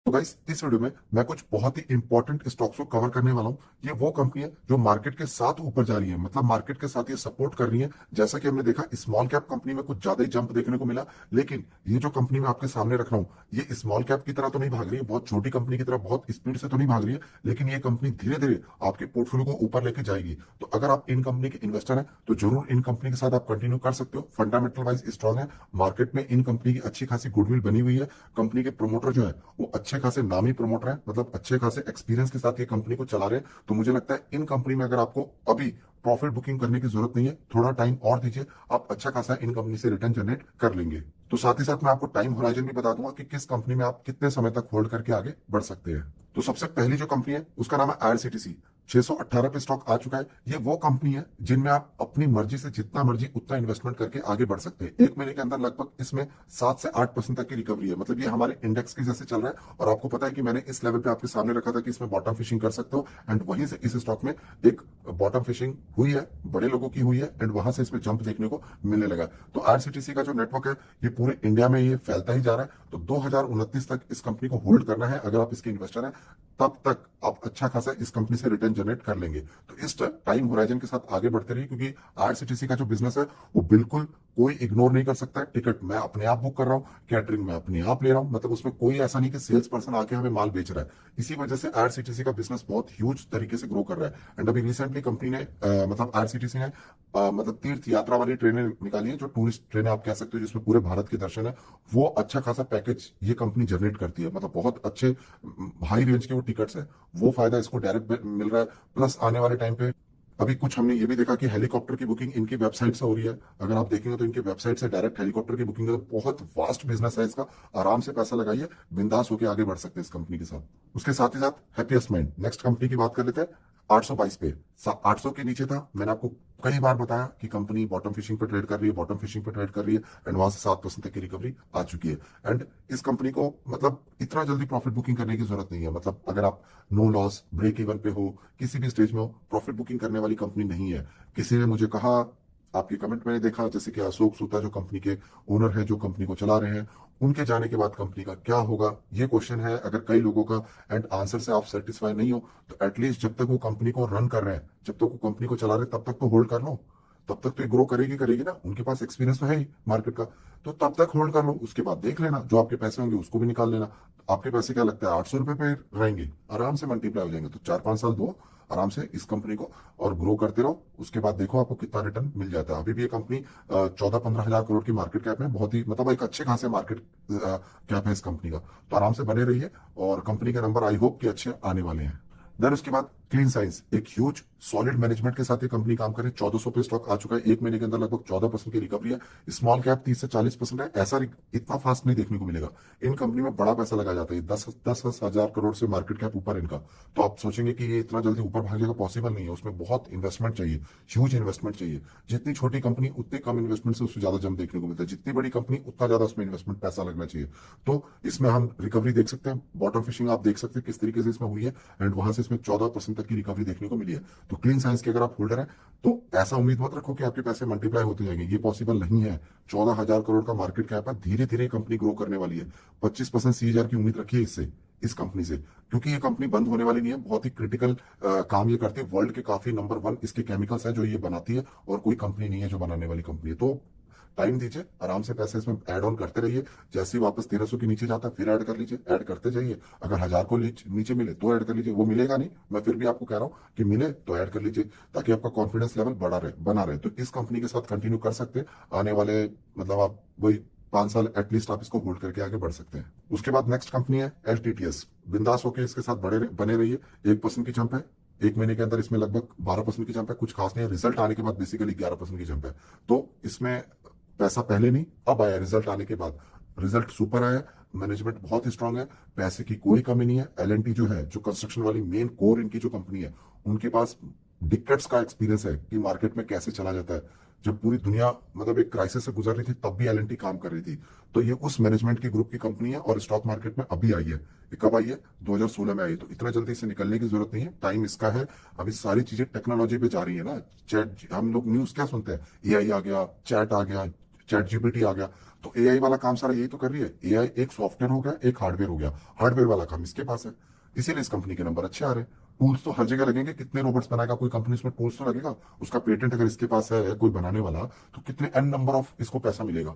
तो गाइस इस वीडियो में मैं कुछ बहुत ही इंपॉर्टेंट स्टॉक्स को कवर करने वाला हूँ। ये वो कंपनी है जो मार्केट के साथ ऊपर जा रही है, मतलब मार्केट के साथ ये सपोर्ट कर रही है। जैसा कि हमने देखा स्मॉल कैप कंपनी में कुछ ज्यादा ही जंप देखने को मिला, लेकिन ये जो कंपनी मैं आपके सामने रख रहा हूँ ये स्मॉल कैप की तरह तो नहीं भाग रही है, बहुत छोटी कंपनी की तरह बहुत स्पीड से तो नहीं भाग रही है, लेकिन ये कंपनी धीरे धीरे आपके पोर्टफोलियो को ऊपर लेके जाएगी। तो अगर आप इन कंपनी के इन्वेस्टर हैं तो जरूर इन कंपनी के साथ आप कंटिन्यू कर सकते हो। फंडामेंटल वाइज स्ट्रॉन्ग है, मार्केट में इन कंपनी की अच्छी खासी गुडविल बनी हुई है। कंपनी के प्रोमोटर जो है वो अच्छे खासे नामी प्रमोटर है, मतलब अच्छे खासे एक्सपीरियंस के साथ ये कंपनी को चला रहे हैं। तो मुझे लगता है इन कंपनी में अगर आपको अभी प्रॉफिट बुकिंग करने की जरूरत नहीं है, थोड़ा टाइम और दीजिए, आप अच्छा खासा इन कंपनी से रिटर्न जनरेट कर लेंगे। तो साथ ही साथ मैं आपको टाइम होराइजन भी बता दूंगा कि किस कंपनी में आप कितने समय तक होल्ड करके आगे बढ़ सकते हैं। तो सबसे पहली जो कंपनी है उसका नाम है आईआरसीटीसी। 618 पे स्टॉक आ चुका है। ये वो कंपनी है जिनमें आप अपनी मर्जी से जितना मर्जी उतना इन्वेस्टमेंट करके आगे बढ़ सकते हैं। एक महीने के अंदर लगभग इसमें 7 से 8% तक की रिकवरी है, मतलब ये हमारे इंडेक्स के जैसे चल रहा है। और आपको पता है कि मैंने इस लेवल पे आपके सामने रखा था कि इसमें बॉटम फिशिंग कर सकते हो, एंड वहीं से इस स्टॉक में एक बॉटम फिशिंग हुई है, बड़े लोगों की हुई है, एंड वहां से इसमें जंप देखने को मिलने लगा। तो आईआरसीटीसी का जो नेटवर्क है ये पूरे इंडिया में ये फैलता ही जा रहा है। तो 2029 तक इस कंपनी को होल्ड करना है। अगर आप इसके इन्वेस्टर हैं तब तक आप अच्छा खासा इस कंपनी से रिटर्न जनरेट कर लेंगे। तो इस टाइम होराइजन के साथ आगे बढ़ते रहिए, क्योंकि आईआरसीटीसी का जो बिजनेस है वो बिल्कुल कोई इग्नोर नहीं कर सकता है। टिकट मैं अपने आप बुक कर रहा हूँ, कैटरिंग मैं अपने आप ले रहा हूँ, मतलब उसमें कोई ऐसा नहीं कि सेल्स पर्सन आके हमें माल बेच रहा है। इसी वजह से आईआरसीटीसी का बिजनेस बहुत ह्यूज तरीके से ग्रो कर रहा है। एंड अभी रिसेंटली कंपनी ने मतलब आईआरसीटीसी ने मतलब तीर्थ यात्रा वाली ट्रेनें निकाली है, जो टूरिस्ट ट्रेनें आप कह सकते हो, जिसमें पूरे भारत के दर्शन है। वो अच्छा खासा पैकेज ये कंपनी जनरेट करती है, मतलब बहुत अच्छे हाई रेंज के वो टिकट्स है। वो फायदा इसको डायरेक्ट मिल रहा है। प्लस आने वाले टाइम पे अभी कुछ हमने ये भी देखा कि हेलीकॉप्टर की बुकिंग इनकी वेबसाइट से हो रही है। अगर आप देखेंगे तो इनकी वेबसाइट से डायरेक्ट हेलीकॉप्टर की बुकिंग है। तो बहुत वास्ट बिजनेस है इसका। आराम से पैसा लगाइए, बिंदास होकर आगे बढ़ सकते हैं इस कंपनी के साथ। उसके साथ ही साथ हैप्पीएस्ट माइंड नेक्स्ट कंपनी की बात कर लेते हैं। 822 पे 800 के नीचे था। मैंने आपको कई बार बताया कि कंपनी बॉटम फिशिंग पे ट्रेड कर रही है, बॉटम फिशिंग पे ट्रेड कर रही है, एंड वहां से 7% तक की रिकवरी आ चुकी है। एंड इस कंपनी को मतलब इतना जल्दी प्रॉफिट बुकिंग करने की जरूरत नहीं है। मतलब अगर आप नो लॉस ब्रेक इवन पे हो, किसी भी स्टेज में हो, प्रॉफिट बुकिंग करने वाली कंपनी नहीं है। किसी ने मुझे कहा, आपके कमेंट मैंने देखा, जैसे कि अशोक सूता जो कंपनी के ओनर है, जो कंपनी को चला रहे हैं, उनके जाने के बाद कंपनी का क्या होगा, ये क्वेश्चन है अगर कई लोगों का। एंड आंसर से आप सेटिस्फाई नहीं हो तो एटलीस्ट जब तक वो कंपनी को रन कर रहे हैं, जब तक वो कंपनी को चला रहे हैं, तब तक तो होल्ड कर लो। तब तक तो ये ग्रो करेगी करेगी ना, उनके पास एक्सपीरियंस तो है ही मार्केट का। तो तब तक होल्ड कर लो, उसके बाद देख लेना, जो आपके पैसे होंगे उसको भी निकाल लेना। आपके पैसे क्या लगता है 800 रुपए पे रहेंगे, आराम से मल्टीप्लाई हो जाएंगे। तो 4-5 साल दो आराम से इस कंपनी को और ग्रो करते रहो। उसके बाद देखो आपको कितना रिटर्न मिल जाता है। अभी भी ये कंपनी 14-15 हजार करोड़ की मार्केट कैप है, बहुत ही मतलब एक अच्छे खासे मार्केट कैप है इस कंपनी का। तो आराम से बने रहिए, और कंपनी के नंबर आई होप कि अच्छे आने वाले हैं। देन उसके बाद क्लीन साइंस, एक ह्यूज सॉलिड मैनेजमेंट के साथ ये कंपनी काम करे। 1400 पे स्टॉक आ चुका है, एक महीने के अंदर लगभग 14% की रिकवरी है। स्मॉल कैप 30 से 40% है, ऐसा इतना फास्ट नहीं देखने को मिलेगा। इन कंपनी में बड़ा पैसा लगाया जाता है, 10-10 हजार करोड़ से मार्केट कैप ऊपर इनका। तो आप सोचेंगे कि ये इतना जल्दी ऊपर भागेगा, पॉसिबल नहीं है। उसमें बहुत इन्वेस्टमेंट चाहिए, ह्यूज इन्वेस्टमेंट चाहिए। जितनी छोटी कंपनी उतने कम इन्वेस्टमेंट से उससे ज्यादा जंप देखने को मिलता है, जितनी बड़ी कंपनी उतना ज्यादा उसमें इन्वेस्टमेंट पैसा लगना चाहिए। तो इसमें हम रिकवरी देख सकते हैं, बॉटम फिशिंग आप देख सकते हैं किस तरीके से इसमें हुई है, एंड वहां से इसमें 14% तक की रिकवरी देखने को मिली है। तो क्लीन साइंस के अगर आप होल्डर हैं तो ऐसा उम्मीद मत रखो कि आपके पैसे मल्टीप्लाई होते जाएंगे, ये पॉसिबल नहीं है। 14 हजार करोड़ का मार्केट कैप है, धीरे धीरे कंपनी ग्रो करने वाली है। 25% सीएजीआर की उम्मीद रखिए इससे, इस कंपनी से, क्योंकि ये कंपनी बंद होने वाली नहीं है। बहुत ही क्रिटिकल काम ये करती है, वर्ल्ड के काफी नंबर 1 इसके केमिकल्स है जो ये बनाती है, और कोई कंपनी नहीं है जो बनाने वाली कंपनी है। तो टाइम दीजिए, आराम से पैसे इसमें ऐड ऑन करते रहिए। जैसे ही वापस 1300 के नीचे जाता है फिर ऐड कर लीजिए, ऐड करते जाइए। अगर 1000 को नीचे मिले तो ऐड कर लीजिए, वो मिलेगा नहीं, मैं फिर भी आपको कह रहा हूँ कि मिले तो ऐड कर लीजिए, ताकि आपका कॉन्फिडेंस लेवल बड़ा रहे, बना रहे। तो इस कंपनी के साथ कंटिन्यू कर सकते हैं आने वाले, मतलब आप वही 5 साल एटलीस्ट आप इसको होल्ड करके आगे बढ़ सकते हैं। उसके बाद नेक्स्ट कंपनी है एलटीटीएस। बिंदास होकर इसके साथ बने रहिए। 1% की जंप है, एक महीने के अंदर इसमें लगभग 12% की जंप है, कुछ खास नहीं है। रिजल्ट आने के बाद बेसिकली 11% की जंप है। तो इसमें पैसा पहले नहीं अब आया, रिजल्ट आने के बाद रिजल्ट सुपर आया। मैनेजमेंट बहुत स्ट्रांग है, पैसे की कोई कमी नहीं है। एलएनटी जो है, जो कंस्ट्रक्शन वाली मेन कोर इनकी जो कंपनी है, उनके पास डिकेट्स का एक्सपीरियंस है कि मार्केट में कैसे चला जाता है। जब पूरी दुनिया मतलब एक क्राइसिस से गुजर रही थी तब भी एलएनटी काम कर रही थी। तो ये उस मैनेजमेंट के ग्रुप की कंपनी है, और स्टॉक मार्केट में अभी आई है। ये कब आई है? 2016 में आई है। तो इतना जल्दी से निकलने की जरूरत नहीं है, टाइम इसका है। अभी सारी चीजें टेक्नोलॉजी पे जा रही है ना। चैट, हम लोग न्यूज क्या सुनते हैं, एआई आ गया, चैट आ गया, चैट जीपीटी आ गया। तो एआई वाला काम सारा यही तो कर रही है। एआई एक सॉफ्टवेयर हो गया, एक हार्डवेयर हो गया। हार्डवेयर वाला काम इसके पास है, इसीलिए इस कंपनी के नंबर अच्छे आ रहे हैं। टूल्स तो हर जगह लगेंगे, कितने रोबोट्स बनाएगा कोई कंपनी, उसमें टूल्स तो लगेगा। उसका पेटेंट अगर इसके पास है कोई बनाने वाला, तो कितने एन नंबर ऑफ इसको पैसा मिलेगा।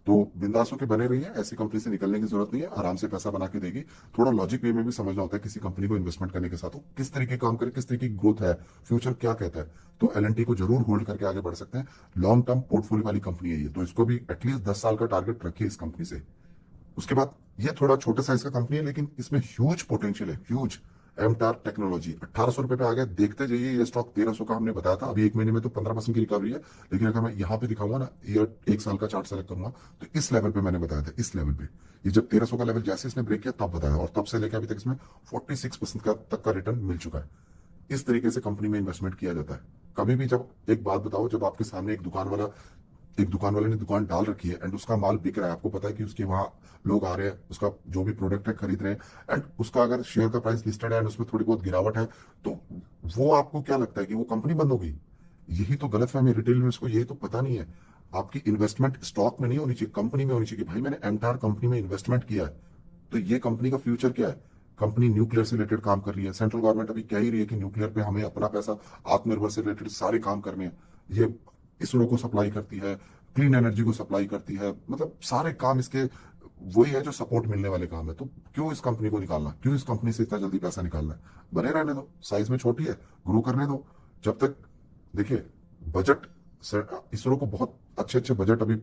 तो बिंदास होकर बने रहिए, ऐसी कंपनी से निकलने की जरूरत नहीं है, आराम से पैसा बना के देगी। थोड़ा लॉजिक वे में भी समझना होता है किसी कंपनी को इन्वेस्टमेंट करने के साथ, वो किस तरीके काम करे, किस तरीके की ग्रोथ है, फ्यूचर क्या कहता है। तो एल को जरूर होल्ड करके आगे बढ़ सकते हैं। लॉन्ग टर्म पोर्टफोलियो वाली कंपनी है ये, तो इसको भी एटलीस्ट 10 साल का टारगेट रखिए इस कंपनी से। उसके बाद ये थोड़ा छोटे साइज का कंपनी है, लेकिन इसमें ह्यूज पोटेंशियल है, ह्यूज। एमटार टेक्नोलॉजी 1800 रुपए पे आ गया, देखते जाइए। ये स्टॉक 1300 का हमने बताया था, अभी एक महीने में तो 15% की रिकवरी है। लेकिन अगर मैं यहाँ पे दिखाऊंगा ना, ये एक साल का चार्ट सेलेक्ट करूंगा, तो इस लेवल पे मैंने बताया था, इस लेवल पे ये जब 1300 का लेवल जैसे इसने ब्रेक किया तब बताया, और तब से लेकर अभी तक इसमें 46% का तक का रिटर्न मिल चुका है। इस तरीके से कंपनी में इन्वेस्टमेंट किया जाता है। कभी भी जब, एक बात बताओ, जब आपके सामने एक दुकान वाले ने दुकान डाल रखी है एंड उसका माल बिक रहा है, आपको पता है कि उसके वहां लोग आ रहे हैं, उसका जो भी प्रोडक्ट है खरीद रहे हैं, एंड उसका अगर शेयर का प्राइस लिस्टेड है एंड उसमें थोड़ी बहुत गिरावट है, तो वो आपको क्या लगता है कि वो कंपनी बंद हो गई? यही तो गलत फहमी रिटेल इन्वेस्ट को, यही तो पता नहीं है। आपकी इन्वेस्टमेंट स्टॉक में नहीं होनी चाहिए, कंपनी में होनी चाहिए। भाई मैंने एमटार कंपनी में इन्वेस्टमेंट किया है, तो ये कंपनी का फ्यूचर क्या है? कंपनी न्यूक्लियर से रिलेटेड काम कर रही है। सेंट्रल गवर्नमेंट अभी कह ही रही है कि न्यूक्लियर पे हमें अपना पैसा, आत्मनिर्भर से रिलेटेड सारे काम करने हैं। ये इसरो को सप्लाई करती है, क्लीन एनर्जी को सप्लाई करती है, मतलब सारे काम इसके वही है जो सपोर्ट मिलने वाले काम है। तो क्यों इस कंपनी को निकालना, क्यों इस कंपनी से इतना जल्दी पैसा निकालना है? बने रहने दो, साइज में छोटी है, ग्रो करने दो। जब तक, देखिए, बजट, इसरो को बहुत अच्छे अच्छे बजट अभी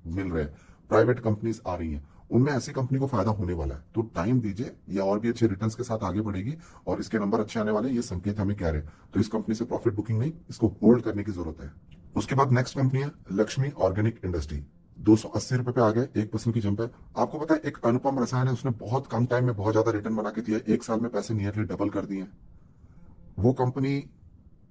मिल रहे हैं, प्राइवेट कंपनीज आ रही हैं, उनमें ऐसी कंपनी को फायदा होने वाला है। तो टाइम दीजिए, ये और भी अच्छे रिटर्न्स के साथ आगे बढ़ेगी और इसके नंबर अच्छे आने वाले हैं, ये संकेत हमें कह रहे हैं। तो इस कंपनी से प्रॉफिट बुकिंग नहीं, इसको होल्ड करने की जरूरत है। उसके बाद नेक्स्ट कंपनी है लक्ष्मी ऑर्गेनिक इंडस्ट्री। 280 रुपए पे आ गए, 1% की जंप है। आपको पता है एक अनुपम रसायन है, उसने बहुत कम टाइम में बहुत ज्यादा रिटर्न बना के दिया, एक साल में पैसे नियरली डबल कर दिए। वो कंपनी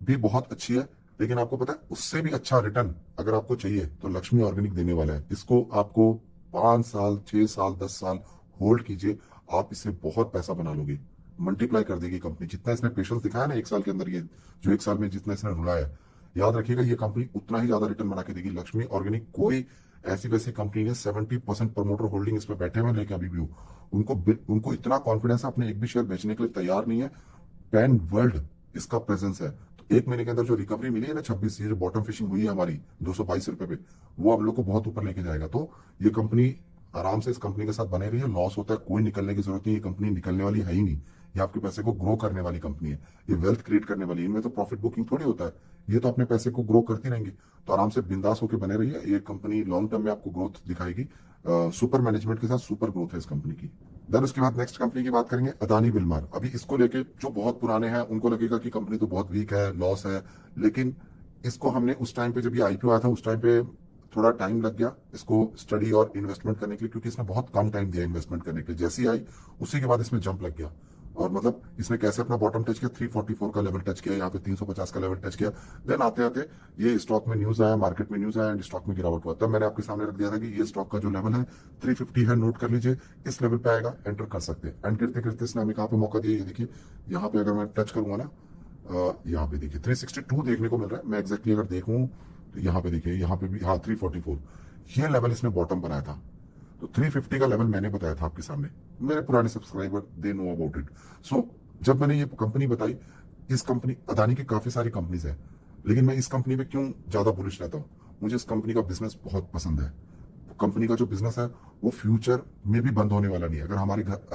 भी बहुत अच्छी है, लेकिन आपको पता है उससे भी अच्छा रिटर्न अगर आपको चाहिए तो लक्ष्मी ऑर्गेनिक देने वाला है। इसको आपको 5 साल, 6 साल, 10 साल होल्ड कीजिए, आप इससे बहुत पैसा बना लोगे, मल्टीप्लाई कर देगी कंपनी। जितना इसने पेशेंस दिखाया ना एक साल के अंदर, ये जो एक साल में जितना इसने रुलाया, याद रखिएगा ये कंपनी उतना ही ज्यादा रिटर्न बना के देगी। लक्ष्मी ऑर्गेनिक कोई ऐसी वैसी कंपनी ने 70% प्रमोटर होल्डिंग इस पर बैठे हुए लेके अभी भी हो, उनको इतना कॉन्फिडेंस है, अपने एक भी शेयर बेचने के लिए तैयार नहीं है। पैन वर्ल्ड इसका प्रेजेंस है। तो एक महीने के अंदर जो रिकवरी मिली है ना 26, ये जो बॉटम फिशिंग हुई है हमारी 222 रुपए पे, वो हम लोग को बहुत ऊपर लेके जाएगा। तो ये कंपनी, आराम से इस कंपनी के साथ बने रही है। लॉस होता है, कोई निकलने की जरूरत नहीं, ये कंपनी निकलने वाली है ही नहीं। ये आपके पैसे को ग्रो करने वाली कंपनी है, ये वेल्थ क्रिएट करने वाली है। इनमें तो प्रॉफिट बुकिंग थोड़ी होता है, ये तो अपने पैसे को ग्रो करती रहेंगी। तो आराम से बिंदास होकर बने रहिए, ये कंपनी लॉन्ग टर्म में आपको ग्रोथ दिखाएगी। सुपर मैनेजमेंट के साथ सुपर ग्रोथ है इस कंपनी की। देन उसके बाद नेक्स्ट कंपनी की बात करेंगे, अदानी विल्मार। अभी इसको लेके जो बहुत पुराने हैं उनको लगेगा कि कंपनी तो बहुत वीक है, लॉस है, लेकिन इसको हमने उस टाइम पे, जब ये आईपीओ आया था, उस टाइम पे थोड़ा टाइम लग गया इसको स्टडी और इन्वेस्टमेंट करने के लिए, क्योंकि इसने बहुत कम टाइम दिया इन्वेस्टमेंट करने के लिए। जैसी आई उसी के बाद इसमें जंप लग गया, और मतलब इसने कैसे अपना बॉटम टच किया, 344 का लेवल टच किया, यहाँ पे 350 का लेवल टच किया। देन आते आते ये स्टॉक में न्यूज आया, मार्केट में न्यूज आया एंड स्टॉक में गिरावट हुआ। तब मैंने आपके सामने रख दिया था कि ये स्टॉक का जो लेवल है 350 है, नोट कर लीजिए, इस लेवल पे आएगा, एंटर कर सकते हैं। एंड करते करते इसने हमें कहाँ पे मौका दिया, ये देखिए यहाँ पे अगर मैं टच करूंगा ना, यहाँ पे देखिए 362 देखने को मिल रहा है। मैं एग्जैक्टली अगर देखूं तो यहाँ पे देखिए, यहाँ पे भी हाँ 344, ये लेवल इसने बॉटम बनाया था। तो 350 का लेवल मैंने बताया था आपके सामने, मेरे पुराने subscriber they know about it. So जब मैंने ये कंपनी बताई, इस कंपनी, अदानी की काफी सारी कंपनीज है, लेकिन मैं इस कंपनी पे क्यों ज्यादा बुलिश रहता हूँ, मुझे इस कंपनी का बिजनेस बहुत पसंद है। कंपनी का जो बिजनेस है वो फ्यूचर में भी बंद होने वाला नहीं है। अगर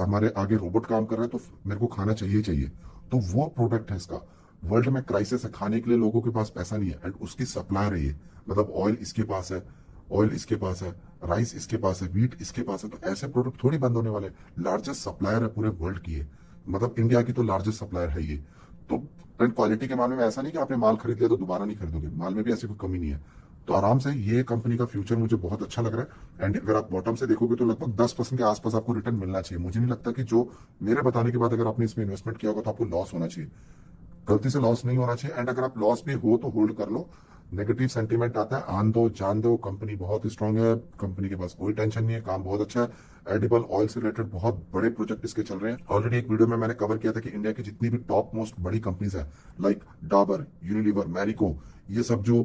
हमारे आगे रोबोट काम कर रहा है तो मेरे को खाना चाहिए चाहिए, तो वो प्रोडक्ट है इसका। वर्ल्ड में क्राइसिस है, खाने के लिए लोगों के पास पैसा नहीं है, एंड उसकी सप्लायर है ये। मतलब ऑयल इसके पास है, ऑयल इसके पास है, राइस इसके पास है, व्हीट इसके पास है, तो ऐसे प्रोडक्ट थोड़ी बंद होने वाले। लार्जेस्ट सप्लायर है पूरे वर्ल्ड की है, मतलब इंडिया की तो लार्जेस्ट सप्लायर है ये। तो क्वालिटी के मामले में ऐसा नहीं कि आपने माल खरीद लिया तो दोबारा नहीं खरीदोगे, माल में भी ऐसी कोई कमी नहीं है। तो आराम से ये कंपनी का फ्यूचर मुझे बहुत अच्छा लग रहा है। एंड अगर आप बॉटम से देखोगे तो लगभग 10% के आसपास आपको रिटर्न मिलना चाहिए। मुझे नहीं लगता कि जो मेरे बताने के बाद अगर आपने इसमें इन्वेस्टमेंट किया होगा तो आपको लॉस होना चाहिए, गलती से लॉस नहीं होना चाहिए। एंड अगर आप लॉस भी हो तो होल्ड कर लो। नेगेटिव सेंटीमेंट आता है, आन दो जान दो, कंपनी बहुत स्ट्रांग है, कंपनी के पास कोई टेंशन नहीं है, काम बहुत अच्छा है, एडिबल ऑयल से रिलेटेड बहुत बड़े प्रोजेक्ट इसके चल रहे हैं। ऑलरेडी एक वीडियो में मैंने कवर किया था कि इंडिया की जितनी भी टॉप मोस्ट बड़ी कंपनीज है, लाइक डाबर, यूनिलीवर, मैरिको, ये सब जो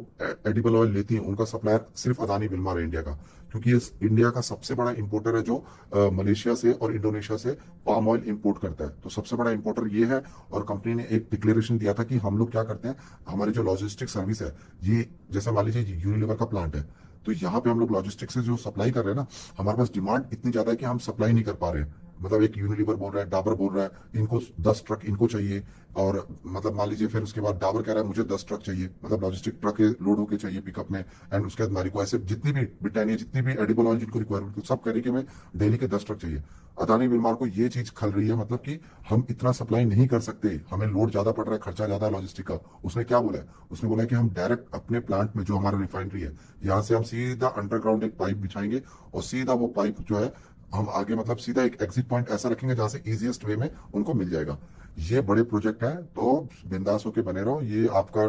एडिबल ऑयल लेती हैं उनका सप्लायर सिर्फ अदानी विल्मार है इंडिया का, क्योंकि ये इंडिया का सबसे बड़ा इंपोर्टर है जो मलेशिया से और इंडोनेशिया से पाम ऑयल इंपोर्ट करता है। तो सबसे बड़ा इंपोर्टर ये है। और कंपनी ने एक डिक्लेरेशन दिया था कि हम लोग क्या करते हैं, हमारी जो लॉजिस्टिक सर्विस है, ये जैसे मान लीजिए यूनिलीवर का प्लांट है, तो यहाँ पे हम लोग लॉजिस्टिक से जो सप्लाई कर रहे हैं ना, हमारे पास डिमांड इतनी ज्यादा है कि हम सप्लाई नहीं कर पा रहे हैं। मतलब एक यूनिलीवर बोल रहा है, डाबर बोल रहा है इनको 10 ट्रक इनको चाहिए, और मतलब मान लीजिए फिर उसके बाद डाबर कह रहा है मुझे 10 ट्रक चाहिए, मतलब लॉजिस्टिक ट्रक लोड होके चाहिए पिकअप में। एंड उसके बाद मारिको, ऐसे जितनी भी ब्रिटानिया, जितनी भी एडिबल ऑयल जिनको रिक्वायरमेंट, सब कह रही कि हमें डेली के 10 ट्रक चाहिए। अदानी विलमार को ये चीज खल रही है, मतलब कि हम इतना सप्लाई नहीं कर सकते, हमें लोड ज्यादा पड़ रहा है, खर्चा ज्यादा है लॉजिस्टिक का। उसने क्या बोला है, उसने बोला है कि हम डायरेक्ट अपने प्लांट में जो हमारा रिफाइनरी है, यहाँ से हम सीधा अंडरग्राउंड एक पाइप बिछाएंगे और सीधा वो पाइप जो है हम आगे मतलब सीधा एक एग्जिट पॉइंट ऐसा रखेंगे जहां से इजीएस्ट वे में उनको मिल जाएगा। ये बड़े प्रोजेक्ट है, तो बिंदास होके बने रहो। ये आपका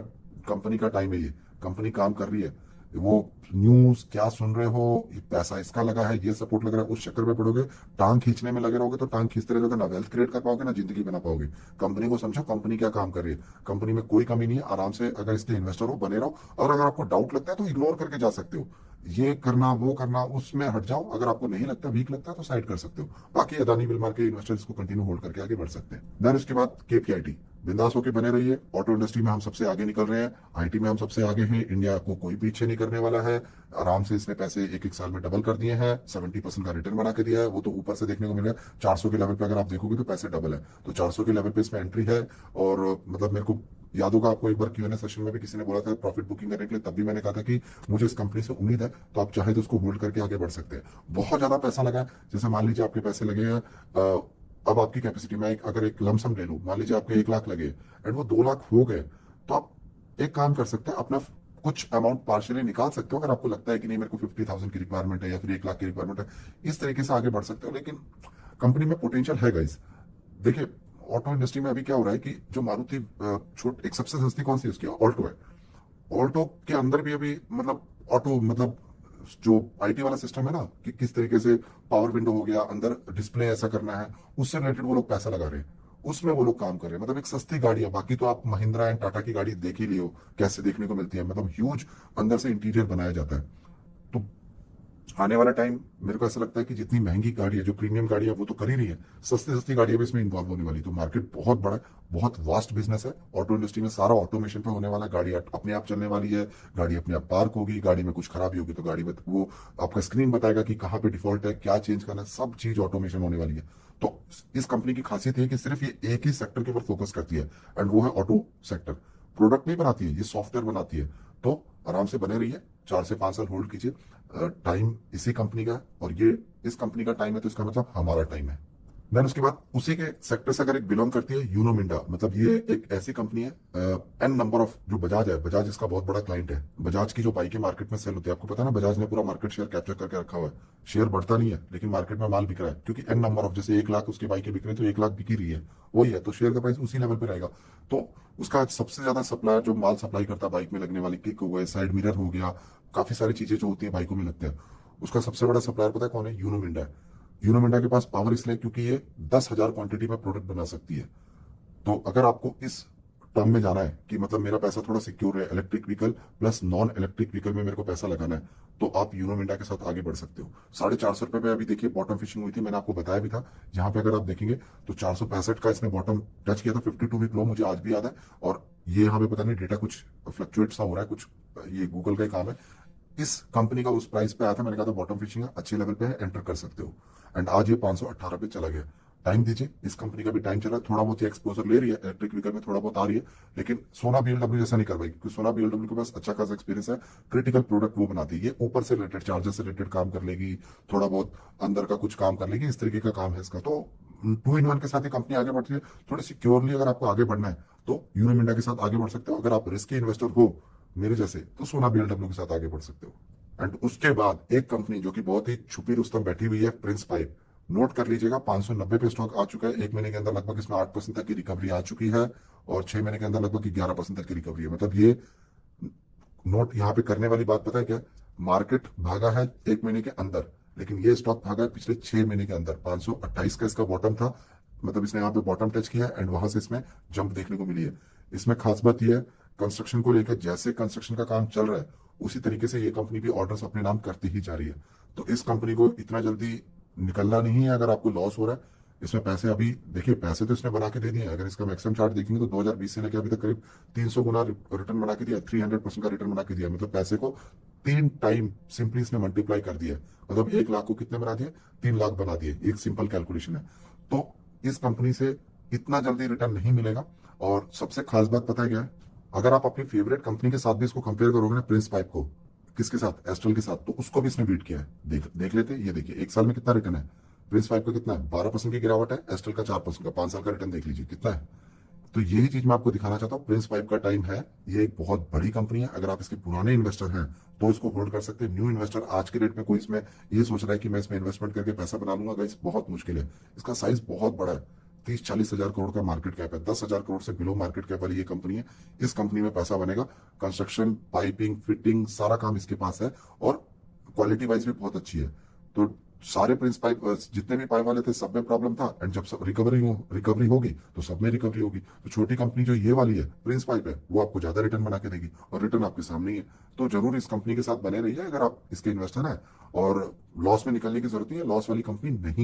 कंपनी का टाइम है, ये कंपनी काम कर रही है। वो न्यूज क्या सुन रहे हो, ये पैसा इसका लगा है, ये सपोर्ट लग रहा है, उस चक्कर में पड़ोगे, टांग खींचने में लगे रहोगे तो टांग खींचते रहोगे, ना वेल्थ क्रिएट कर पाओगे ना जिंदगी बना पाओगे। कंपनी को समझो, कंपनी क्या काम कर रही है, कंपनी में कोई कमी नहीं है। आराम से अगर इसके इन्वेस्टर हो बने रहो, और अगर आपको डाउट लगता है तो इग्नोर करके जा सकते हो, ये करना वो करना उसमें हट जाओ। अगर आपको नहीं लगता, वीक लगता है तो साइड कर सकते हो। बाकी अदानी विल्मार के इन्वेस्टर्स को कंटिन्यू होल्ड करके आगे बढ़ सकते हैं। देन उसके बाद केपीआईटी, बिंदास होकर बने रहिए। ऑटो इंडस्ट्री में हम सबसे आगे निकल रहे हैं, आईटी में हम सबसे आगे हैं, इंडिया को कोई पीछे नहीं करने वाला है। आराम से इसने पैसे एक एक साल में डबल कर दिए हैं, 70% का रिटर्न बना के दिया है। वो तो ऊपर से देखने को मिल रहा है, 400 के लेवल पे अगर आप देखोगे तो पैसे डबल है, तो 400 के लेवल पे इसमें एंट्री है। और मतलब मेरे को याद होगा, आपको एक बार क्यूएनए सेशन में भी किसी ने बोला था प्रॉफिट बुकिंग करने के लिए, तब भी मैंने कहा था कि मुझे इस कंपनी से उम्मीद है, तो आप चाहे तो उसको होल्ड करके आगे बढ़ सकते हैं। बहुत ज्यादा पैसा लगा है, जैसे मान लीजिए आपके पैसे लगे हैं, अब आपकी कैपेसिटी में अगर एक लमसम ले लूं, मान लीजिए आपके 1 लाख लगे एंड वो 2 लाख हो गए, तो आप एक काम कर सकते हैं, अपना कुछ अमाउंट पार्शियली निकाल सकते हो। अगर आपको लगता है कि नहीं मेरे को 50,000 की रिक्वायरमेंट है या फिर 1 लाख की रिक्वायरमेंट है, इस तरीके से आगे बढ़ सकते हो। लेकिन कंपनी में पोटेंशियल है गाइस। देखिए, ऑटो इंडस्ट्री में अभी क्या हो रहा है कि जो मारुति छोट एक सबसे सस्ती कौन सी उसकी ऑल्टो है, ऑल्टो के अंदर भी अभी मतलब ऑटो मतलब जो आईटी वाला सिस्टम है ना, कि किस तरीके से पावर विंडो हो गया, अंदर डिस्प्ले ऐसा करना है, उससे रिलेटेड वो लोग पैसा लगा रहे हैं, उसमें वो लोग काम कर रहे हैं। मतलब एक सस्ती गाड़ी है। बाकी तो आप महिंद्रा एंड टाटा की गाड़ी देख ही लियो कैसे देखने को मिलती है, मतलब ह्यूज अंदर से इंटीरियर बनाया जाता है। तो आने वाला टाइम मेरे को ऐसा लगता है कि जितनी महंगी गाड़ी है, जो प्रीमियम गाड़ी है, वो तो कर ही रही है, सस्ती सस्ती गाड़ियां भी इसमें इन्वॉल्व होने वाली। तो मार्केट बहुत बड़ा है, बहुत वास्ट बिजनेस है। ऑटो इंडस्ट्री में सारा ऑटोमेशन पे होने वाला है, गाड़ी अपने आप चलने वाली है, गाड़ी अपने आप पार्क होगी, गाड़ी में कुछ खराबी होगी तो गाड़ी में वो आपका स्क्रीन बताएगा कि कहाँ पे डिफॉल्ट है, क्या चेंज करना है, सब चीज ऑटोमेशन होने वाली है। तो इस कंपनी की खासियत है कि सिर्फ ये एक ही सेक्टर के ऊपर फोकस करती है, एंड वो है ऑटो सेक्टर। प्रोडक्ट नहीं बनाती है, ये सॉफ्टवेयर बनाती है। तो आराम से बने रहिए, 4 से 5 साल होल्ड कीजिए। टाइम इसी कंपनी का है, और ये इस कंपनी का टाइम है, तो इसका मतलब हमारा टाइम है। देन उसके बाद उसी के सेक्टर से अगर एक बिलोंग करती है यूनो मिंडा, मतलब ये एक ऐसी कंपनी है, एन नंबर ऑफ जो बजाज है, बजाज इसका बहुत बड़ा क्लाइंट है। बजाज की जो बाइकें मार्केट में सेल होती है, आपको पता है ना, बजाज ने पूरा मार्केट शेयर कैप्चर करके रखा हुआ है। शेयर बढ़ता नहीं है, लेकिन मार्केट में माल बिक रहा है, क्योंकि एन नंबर ऑफ, जैसे 1 लाख उसकी बाइकें बिक रही है तो 1 लाख बिकी रही है, वही है, तो शेयर का प्राइस उसी लेवल पे रहेगा। तो उसका सबसे ज्यादा सप्लायर जो माल सप्लाई करता है बाइक में लगने वाली, किक हो गए, साइड मिरर हो गया, काफी सारी चीजें जो होती है बाइकों में लगते हैं, उसका सबसे बड़ा सप्लायर पता है कौन है? यूनो मिंडा है। यूनो मिंडा के पास पावर इसलिए क्योंकि ये 10,000 क्वांटिटी में प्रोडक्ट बना सकती है। तो अगर आपको इस टर्म में जाना है कि मतलब मेरा पैसा थोड़ा सिक्योर है, electric vehicle plus non electric vehicle में मेरे को पैसा लगाना है, तो आप यूनो मिंडा के साथ आगे बढ़ सकते हो। 450 रुपए पे अभी देखिए बॉटम फिशिंग हुई थी, मैंने आपको बताया भी था। यहाँ पे अगर आप देखेंगे तो 465 का इसने बॉटम टच किया था, 52 वीक लो, मुझे आज भी याद है। और ये यहाँ पे पता नहीं डेटा कुछ फ्लक्चुएट सा हो रहा है, कुछ ये गूगल का ही काम है। इस कंपनी का उस प्राइस पे आया था, मैंने कहा था बॉटम फिशिंग है, अच्छे लेवल पे है, एंटर कर सकते हो। एंड आज ये 518 पे चला गया। टाइम दीजिए, इस कंपनी का भी टाइम चल रहा है, थोड़ा बहुत ही एक्सपोजर ले रही है, इलेक्ट्रिक व्हीकल में थोड़ा बहुत आ रही है, लेकिन सोना बीएलडब्ल्यू जैसा नहीं कर पाएगी, क्योंकि सोना बीएलडब्ल्यू के पास अच्छा खासा एक्सपीरियंस है, क्रिटिकल प्रोडक्ट वो बनाती है। ये ऊपर से रिलेटेड, चार्जर से रिलेटेड काम कर लेगी, थोड़ा बहुत अंदर का कुछ काम कर लेगी, इस तरीके का काम है इसका। तो 2 in 1 के साथ ही कंपनी आगे बढ़ती है। थोड़ी सिक्योरली अगर आपको आगे बढ़ना है तो यूनो मिंडा के साथ आगे बढ़ सकते हो। अगर आप रिस्की इन्वेस्टर हो मेरे जैसे, तो सोना बीएलडब्ल्यू के साथ आगे बढ़ सकते हो। एंड उसके बाद एक कंपनी जो कि बहुत ही छुपी रुस्तम बैठी हुई है, प्रिंस पाइप। नोट कर लीजिएगा, 590 पे स्टॉक आ चुका है, 1 महीने के अंदर लगभग इसमें 8% तक की रिकवरी आ चुकी है, और 6 महीने के अंदर लगभग 11% तक की रिकवरी है। मतलब ये नोट यहाँ पे करने वाली बात पता है क्या? मार्केट भागा है 1 महीने के अंदर, लेकिन ये स्टॉक भागा है पिछले 6 महीने के अंदर। 528 का इसका बॉटम था, मतलब इसने यहाँ पे बॉटम टच किया है एंड वहां से इसमें जंप देखने को मिली है। इसमें खास बात यह है, कंस्ट्रक्शन को लेकर जैसे कंस्ट्रक्शन का काम चल रहा है उसी तरीके से ये कंपनी भी ऑर्डर्स अपने नाम करती ही जा रही है। तो इस कंपनी को इतना जल्दी निकलना नहीं है। अगर आपको लॉस हो रहा है इसमें, पैसे अभी देखिए, पैसे तो इसने बना के दे दिए हैं। अगर इसका मैक्सिमम चार्ट देखेंगे तो 2020 से लेकर अभी तक करीब 300 गुना रिटर्न बना के दिया, 300% का रिटर्न बना के दिया। मतलब पैसे को 3 टाइम सिंपली इसने मल्टीप्लाई कर दिया। मतलब 1 लाख को कितने बना दिए, 3 लाख बना दिए। एक सिंपल कैलकुलेशन है। तो इस कंपनी से इतना जल्दी रिटर्न नहीं मिलेगा। और सबसे खास बात पता है क्या है, अगर आप अपनी फेवरेट कंपनी के साथ भी इसको कंपेयर करोगे ना, प्रिंस पाइप को, किसके साथ, एस्ट्रल के साथ, तो उसको भी इसने बीट किया है। देख देख लेते, ये देखिए 1 साल में कितना रिटर्न है। प्रिंस पाइप का कितना है, 12% की गिरावट है। एस्ट्रल का 4% का। 5 साल का रिटर्न देख लीजिए कितना है। तो यही चीज मैं आपको दिखाना चाहता हूँ। प्रिंस पाइप का टाइम है, ये एक बहुत बड़ी कंपनी है। अगर आप इसके पुराने इन्वेस्टर हैं तो इसको होल्ड कर सकते हैं। न्यू इन्वेस्टर आज के डेट में कोई इसमें ये सोच रहा है कि मैं इसमें इन्वेस्टमेंट करके पैसा बना लूंगा, गाइस बहुत मुश्किल है। इसका साइज बहुत बड़ा है। 30-40 हजार करोड़ का मार्केट कैप है। 10 हजार करोड़ से बिलो मार्केट कैप वाली ये कंपनी है। इस कंपनी में पैसा बनेगा। कंस्ट्रक्शन, पाइपिंग, फिटिंग, सारा काम इसके पास है और क्वालिटी वाइज भी बहुत अच्छी है। तो सारे प्रिंस पाइप जितने भी पाइप वाले थे सब में प्रॉब्लम था एंड जब सब रिकवरी होगी तो सब में रिकवरी होगी। तो छोटी कंपनी जो ये वाली है प्रिंस पाइप है, वो आपको ज्यादा रिटर्न बना के देगी और रिटर्न आपके सामने ही है। तो जरूर इस कंपनी के साथ बने रहिए अगर आप इसके इन्वेस्टर हैं। और लॉस में निकलने की जरूरत नहीं है, लॉस वाली कंपनी नहीं